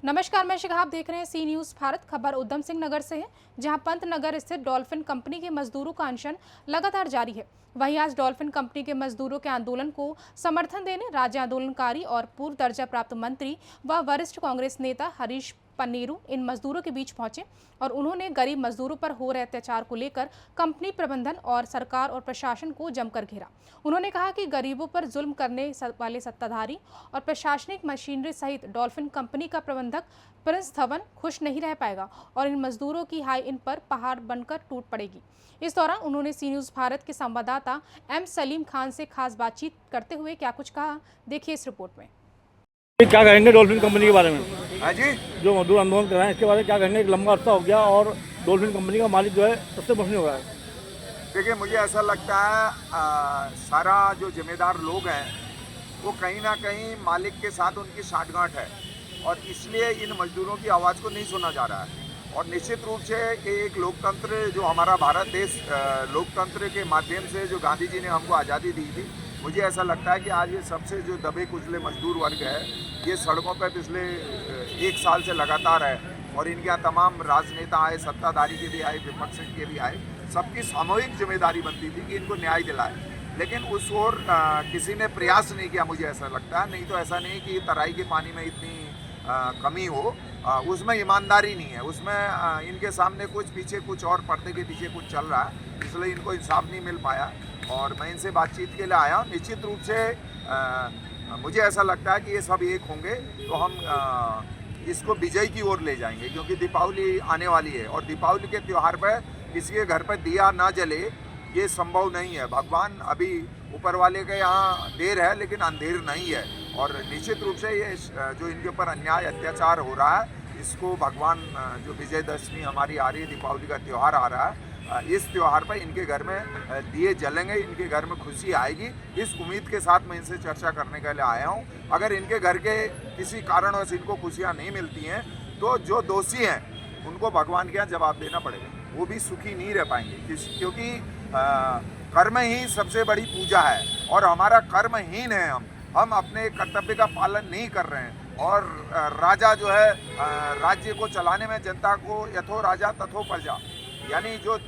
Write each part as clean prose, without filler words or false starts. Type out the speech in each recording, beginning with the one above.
नमस्कार, मैं शिखा, आप देख रहे हैं सी न्यूज़ भारत। खबर उधम सिंह नगर से है, जहां पंत नगर स्थित डॉल्फिन कंपनी के मजदूरों का अनशन लगातार जारी है। वहीं आज डॉल्फिन कंपनी के मजदूरों के आंदोलन को समर्थन देने राज्य आंदोलनकारी और पूर्व दर्जा प्राप्त मंत्री व वरिष्ठ कांग्रेस नेता हरीश पन्नेरू इन मजदूरों के बीच पहुंचे और उन्होंने गरीब मजदूरों पर हो रहे अत्याचार को लेकर कंपनी प्रबंधन और सरकार और प्रशासन को जमकर घेरा। उन्होंने कहा कि गरीबों पर जुल्म करने वाले सत्ताधारी और प्रशासनिक मशीनरी सहित डॉल्फिन कंपनी का प्रबंधक प्रिंस धवन खुश नहीं रह पाएगा और इन मजदूरों की हाय इन पर पहाड़ बनकर टूट पड़ेगी। इस दौरान उन्होंने सी न्यूज़ भारत के संवाददाता एम सलीम खान से खास बातचीत करते हुए क्या कुछ कहा, देखिए इस रिपोर्ट में। क्या कहेंगे डॉल्फिन कंपनी के बारे में? हाँ जी, जो मजदूर आंदोलन कर रहे हैं इसके बारे में क्या कहेंगे? एक लंबा अर्सा हो गया और डॉल्फिन कंपनी का मालिक जो है सबसे मुश्किल हो रहा है। देखिए मुझे ऐसा लगता है सारा जो जिम्मेदार लोग हैं वो कहीं ना कहीं मालिक के साथ उनकी साठगांठ है और इसलिए इन मजदूरों की आवाज़ को नहीं सुना जा रहा है। और निश्चित रूप से एक लोकतंत्र जो हमारा भारत देश लोकतंत्र के माध्यम से जो गांधी जी ने हमको आज़ादी दी थी, मुझे ऐसा लगता है कि आज ये सबसे जो दबे कुचले मजदूर वर्ग है ये सड़कों पर पिछले एक साल से लगातार है और इनके यहाँ तमाम राजनेता आए, सत्ताधारी के भी आए, विपक्ष के भी आए, सबकी सामूहिक जिम्मेदारी बनती थी कि इनको न्याय दिलाए, लेकिन उस ओर किसी ने प्रयास नहीं किया। मुझे ऐसा लगता है, नहीं तो ऐसा नहीं कि तराई के पानी में इतनी कमी हो, उसमें ईमानदारी नहीं है, उसमें इनके सामने कुछ, पीछे कुछ और, पर्दे के पीछे कुछ चल रहा है, इसलिए इनको इंसाफ नहीं मिल पाया और मैं इनसे बातचीत के लिए आया। निश्चित रूप से मुझे ऐसा लगता है कि ये सब एक होंगे तो हम इसको विजय की ओर ले जाएंगे, क्योंकि दीपावली आने वाली है और दीपावली के त्यौहार पर किसी के घर पर दिया ना जले ये संभव नहीं है। भगवान अभी ऊपर वाले के यहाँ देर है लेकिन अंधेर नहीं है और निश्चित रूप से ये जो इनके ऊपर अन्याय अत्याचार हो रहा है इसको भगवान जो विजयदशमी हमारी आ रही है, दीपावली का त्यौहार आ रहा है, इस त्यौहार पर इनके घर में दिए जलेंगे, इनके घर में खुशी आएगी, इस उम्मीद के साथ मैं इनसे चर्चा करने के लिए आया हूँ। अगर इनके घर के किसी कारणवश इनको खुशियाँ नहीं मिलती हैं तो जो दोषी हैं उनको भगवान के यहाँ जवाब देना पड़ेगा, वो भी सुखी नहीं रह पाएंगे, क्योंकि कर्म ही सबसे बड़ी पूजा है और हमारा कर्महीन है। हम अपने कर्तव्य का पालन नहीं कर रहे हैं और राजा जो है राज्य को चलाने में जनता को यथो राजा तथो प्रजा, यानी जो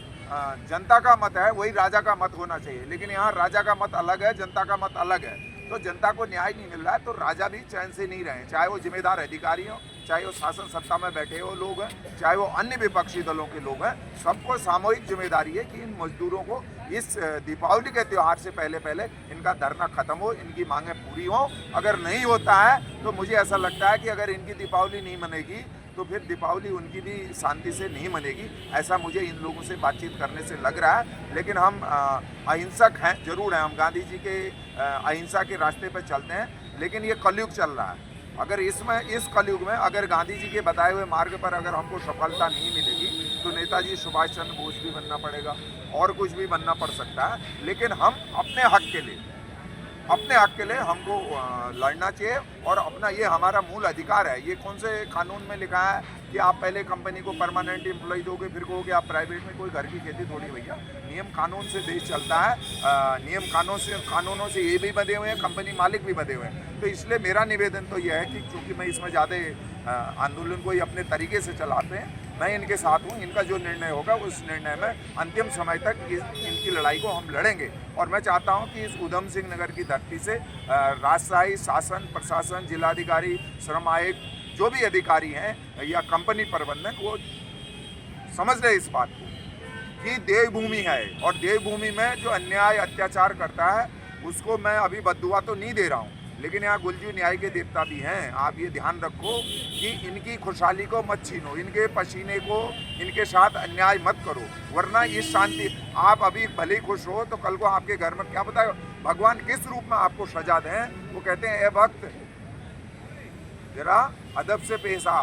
जनता का मत है वही राजा का मत होना चाहिए, लेकिन यहाँ राजा का मत अलग है, जनता का मत अलग है, तो जनता को न्याय नहीं मिल रहा है तो राजा भी चैन से नहीं रहे, चाहे वो जिम्मेदार अधिकारी हो, चाहे वो शासन सत्ता में बैठे हो लोग हैं, चाहे वो अन्य विपक्षी दलों के लोग हैं, सबको सामूहिक जिम्मेदारी है कि इन मजदूरों को इस दीपावली के त्यौहार से पहले पहले इनका धरना खत्म हो, इनकी मांगें पूरी हों। अगर नहीं होता है तो मुझे ऐसा लगता है कि अगर इनकी दीपावली नहीं मनेगी तो फिर दीपावली उनकी भी शांति से नहीं मनेगी, ऐसा मुझे इन लोगों से बातचीत करने से लग रहा है। लेकिन हम अहिंसक हैं, जरूर हैं, हम गांधी जी के अहिंसा के रास्ते पर चलते हैं, लेकिन ये कलयुग चल रहा है। अगर इस कलयुग में अगर गांधी जी के बताए हुए मार्ग पर अगर हमको सफलता नहीं मिलेगी तो नेताजी सुभाष चंद्र बोस भी बनना पड़ेगा और कुछ भी बनना पड़ सकता है, लेकिन हम अपने हक के लिए हमको लड़ना चाहिए और अपना ये हमारा मूल अधिकार है। ये कौन से कानून में लिखा है कि आप पहले कंपनी को परमानेंट एम्प्लॉय दोगे फिर कहोगे आप प्राइवेट में? कोई घर की खेती थोड़ी भैया, नियम कानून से देश चलता है, नियम कानूनों से ये भी बंधे हुए हैं, कंपनी मालिक भी बंधे हुए हैं। तो इसलिए मेरा निवेदन तो यह है कि चूँकि मैं इसमें ज़्यादा आंदोलन को ही अपने तरीके से चलाते हैं, मैं इनके साथ हूँ, इनका जो निर्णय होगा उस निर्णय में अंतिम समय तक इनकी लड़ाई को हम लड़ेंगे। और मैं चाहता हूँ कि इस उधम सिंह नगर की धरती से राजशाही, शासन, प्रशासन, जिलाधिकारी, श्रम आयुक्त, जो भी अधिकारी हैं या कंपनी प्रबंधक, वो समझ रहे इस बात को कि देवभूमि है और देवभूमि में जो अन्याय अत्याचार करता है उसको मैं अभी बद्दुआ तो नहीं दे रहा हूँ, लेकिन यहाँ गुलजू न्याय के देवता भी हैं। आप ये ध्यान रखो कि इनकी खुशहाली को मत छीनो, इनके पसीने को, इनके साथ अन्याय मत करो, वरना इस शांति, आप अभी भले ही खुश हो तो कल को आपके घर में क्या पता भगवान किस रूप में आपको सजा दें। वो कहते हैं ए वक्त जरा अदब से पेश आ,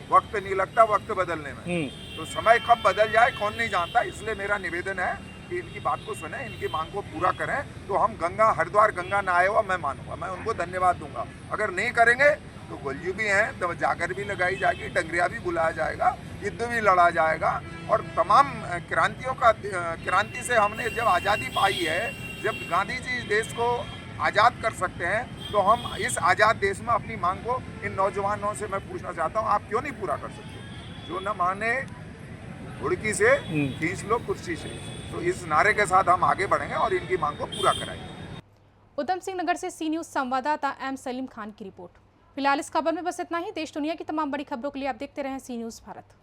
वक्त नहीं लगता वक्त बदलने में, तो समय कब बदल जाए कौन नहीं जानता। इसलिए मेरा निवेदन है कि इनकी बात को सुने, इनकी मांग को पूरा करें, तो हम हरिद्वार गंगा नहाए हुआ मैं मानूंगा, मैं उनको धन्यवाद दूंगा। अगर नहीं करेंगे तो गोलजू भी हैं तो जाकर भी लगाई जाएगी, डंगरिया भी बुलाया जाएगा, युद्ध भी लड़ा जाएगा और तमाम क्रांति से हमने जब आज़ादी पाई है, जब गांधी जी इस देश को आज़ाद कर सकते हैं, तो हम इस आज़ाद देश में अपनी मांग को इन नौजवानों से मैं पूछना चाहता हूँ, आप क्यों नहीं पूरा कर सकते? जो न माने घुड़की से खींच लो कुर्सी से। तो इस नारे के साथ हम आगे बढ़ेंगे और इनकी मांग को पूरा कराएंगे। उधम सिंह नगर से सी न्यूज़ संवाददाता एम सलीम खान की रिपोर्ट। फिलहाल इस खबर में बस इतना ही। देश दुनिया की तमाम बड़ी खबरों के लिए आप देखते रहें सी न्यूज़ भारत।